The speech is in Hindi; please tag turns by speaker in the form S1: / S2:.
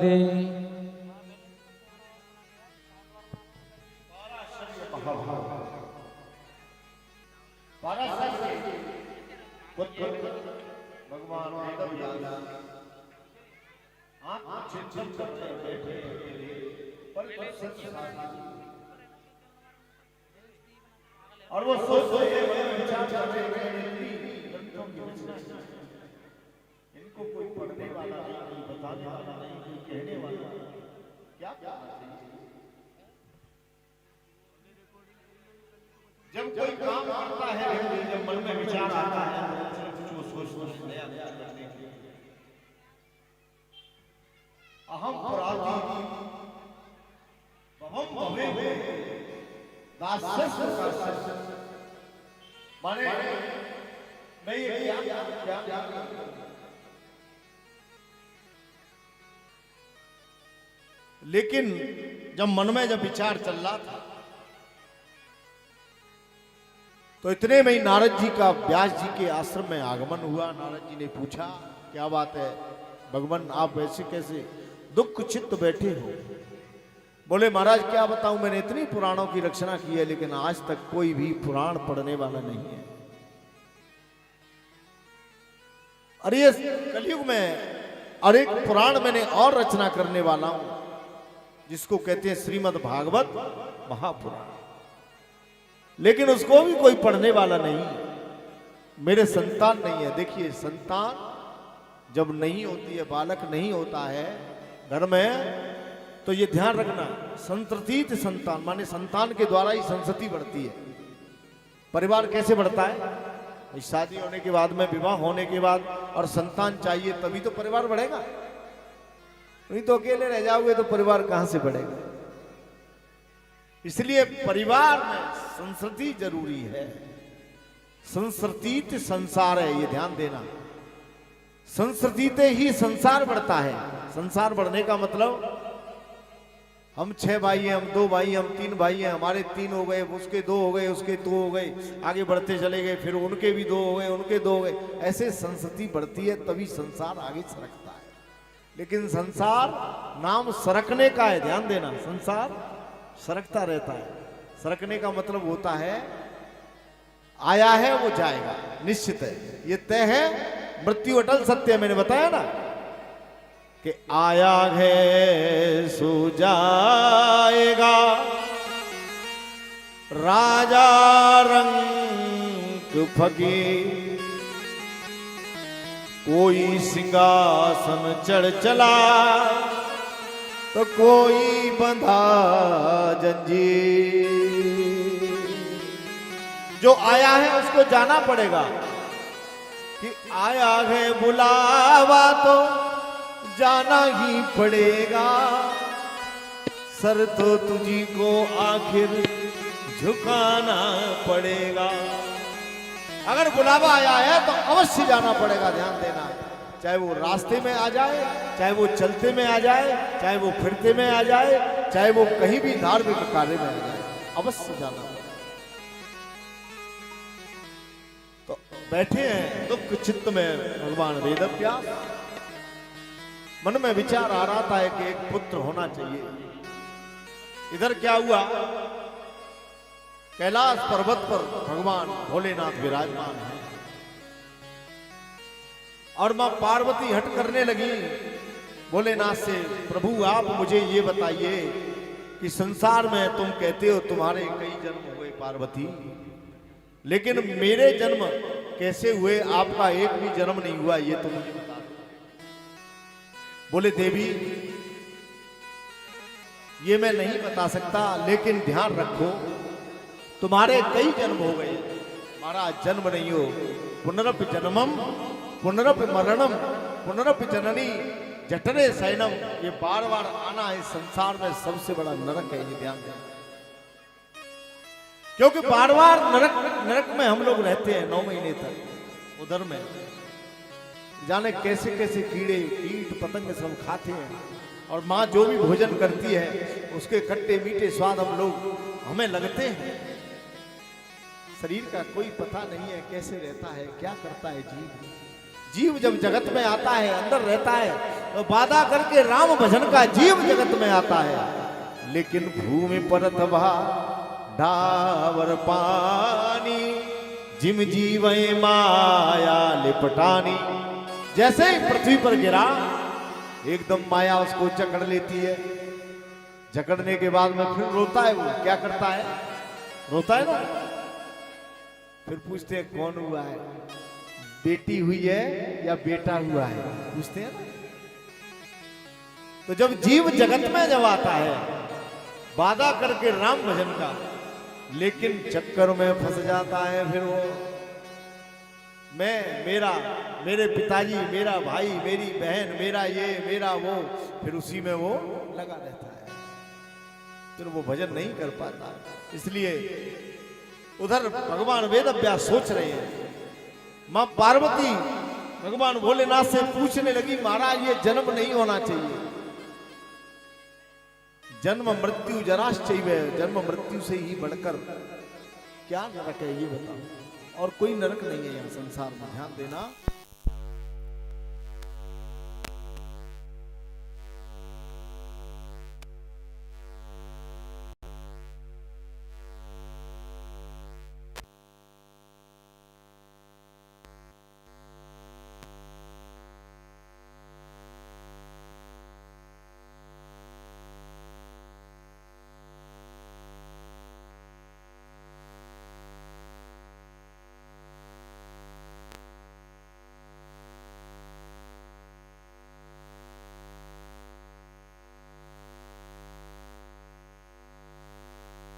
S1: रे।
S2: भगवान और वो सोच इनको कोई पढ़ने वाला नहीं, कोई बताने वाला नहीं, कोई कहने वाला क्या करना चाहिए। जब कोई काम करता है, जब मन में विचार आता है तो सोच नया करने के लिए अहम पराधी बहम भवे दास्य माने मैं ये क्या लेकिन जब मन में जब विचार चल रहा था तो इतने में ही नारद जी का व्यास जी के आश्रम में आगमन हुआ। नारद जी ने पूछा क्या बात है भगवान, आप ऐसे कैसे दुख चित्त बैठे हो? बोले महाराज क्या बताऊं, मैंने इतनी पुराणों की रचना की है लेकिन आज तक कोई भी पुराण पढ़ने वाला नहीं है। अरे ये कलयुग में और एक पुराण मैंने और रचना करने वाला हूं जिसको कहते हैं श्रीमद् भागवत महापुराण, लेकिन उसको भी कोई पढ़ने वाला नहीं। मेरे संतान नहीं है। देखिए संतान जब नहीं होती है, बालक नहीं होता है घर में, तो ये ध्यान रखना, संततित संतान माने संतान के द्वारा ही संतति बढ़ती है। परिवार कैसे बढ़ता है? शादी होने के बाद में, विवाह होने के बाद, और संतान चाहिए तभी तो परिवार बढ़ेगा। नहीं तो अकेले रह जाओगे तो परिवार कहां से बढ़ेगा। इसलिए परिवार में संस्कृति जरूरी है। संस्कृतित संसार है, ये ध्यान देना। संस्कृतिते ही संसार बढ़ता है। संसार बढ़ने का मतलब हम 6 भाई हैं, हम 2 भाई हैं, हम 3 भाई हैं, हमारे 3 हो गए, उसके 2 हो गए, उसके 2 हो गए, आगे बढ़ते चले गए, फिर उनके भी 2 हो गए, उनके 2 हो गए। ऐसे संस्कृति बढ़ती है तभी संसार आगे सरकता है। लेकिन संसार नाम सरकने का है, ध्यान देना। संसार सरकता रहता है। सरकने का मतलब होता है आया है वो जाएगा, निश्चित है, ये तय है। मृत्यु अटल सत्य है, मैंने बताया ना कि आया है सो जाएगा, राजा रंग फकीर, कोई सिंहासन चढ़ चला तो कोई बंधा जंजीर। जो आया है उसको जाना पड़ेगा कि आया है बुलावा तो जाना ही पड़ेगा। सर तो तुझी को आखिर झुकाना पड़ेगा। अगर बुलावा आया है तो अवश्य जाना पड़ेगा, ध्यान देना। चाहे वो रास्ते में आ जाए, चाहे वो चलते में आ जाए, चाहे वो फिरते में आ जाए, चाहे वो कहीं भी धार्मिक कार्य में आ जाए, अवश्य जाना। तो बैठे हैं दुख चित्त में भगवान वेदव्यास। मन में विचार आ रहा था कि एक पुत्र होना चाहिए। इधर क्या हुआ, कैलाश पर्वत पर भगवान भोलेनाथ विराजमान है और मां पार्वती हट करने लगी भोलेनाथ से, प्रभु आप मुझे ये बताइए कि संसार में तुम कहते हो तुम्हारे कई जन्म हुए पार्वती, लेकिन मेरे जन्म कैसे हुए, आपका एक भी जन्म नहीं हुआ, ये तो मुझे बता दो। बोले देवी ये मैं नहीं बता सकता, लेकिन ध्यान रखो तुम्हारे कई जन्म हो गए, हमारा जन्म नहीं हो। पुनरपि जन्मम पुनरपि मरणम पुनरपि जननी जठरे शयनम, ये बार बार आना इस संसार में सबसे बड़ा नरक है, ये ध्यान देना। क्योंकि बार बार नरक में हम लोग रहते हैं 9 महीने तक। उधर में जाने कैसे कैसे कीड़े कीट पतंग सब खाते हैं, और माँ जो भी भोजन करती है उसके खट्टे मीठे स्वाद हमें लगते हैं। शरीर का कोई पता नहीं है कैसे रहता है, क्या करता है जीव। जीव जब जगत में आता है, अंदर रहता है, तो बाधा करके राम भजन का जीव जगत में आता है, लेकिन भूमि पर तबा डावर पानी, जिम जीवे माया लिपटानी। जैसे ही पृथ्वी पर गिरा एकदम माया उसको जकड़ लेती है। जकड़ने के बाद में फिर रोता है। वो क्या करता है? रोता है ना। फिर पूछते हैं कौन हुआ है, बेटी हुई है या बेटा हुआ है, पूछते हैं ना। तो जब जीव जगत में जब आता है बाधा करके राम भजन का, लेकिन चक्कर में फंस जाता है। फिर वो मैं, मेरा, मेरे पिताजी, मेरा भाई, मेरी बहन, मेरा ये, मेरा वो, फिर उसी में वो लगा रहता है। फिर वो भजन नहीं कर पाता। इसलिए उधर भगवान वेदव्यास सोच रहे हैं। मां पार्वती भगवान भोलेनाथ से पूछने लगी, महाराज ये जन्म नहीं होना चाहिए, जन्म मृत्यु जराश्चैव, जन्म मृत्यु से ही बढ़कर क्या नरक है ये बताओ। और कोई नरक नहीं है यहाँ संसार में, ध्यान देना।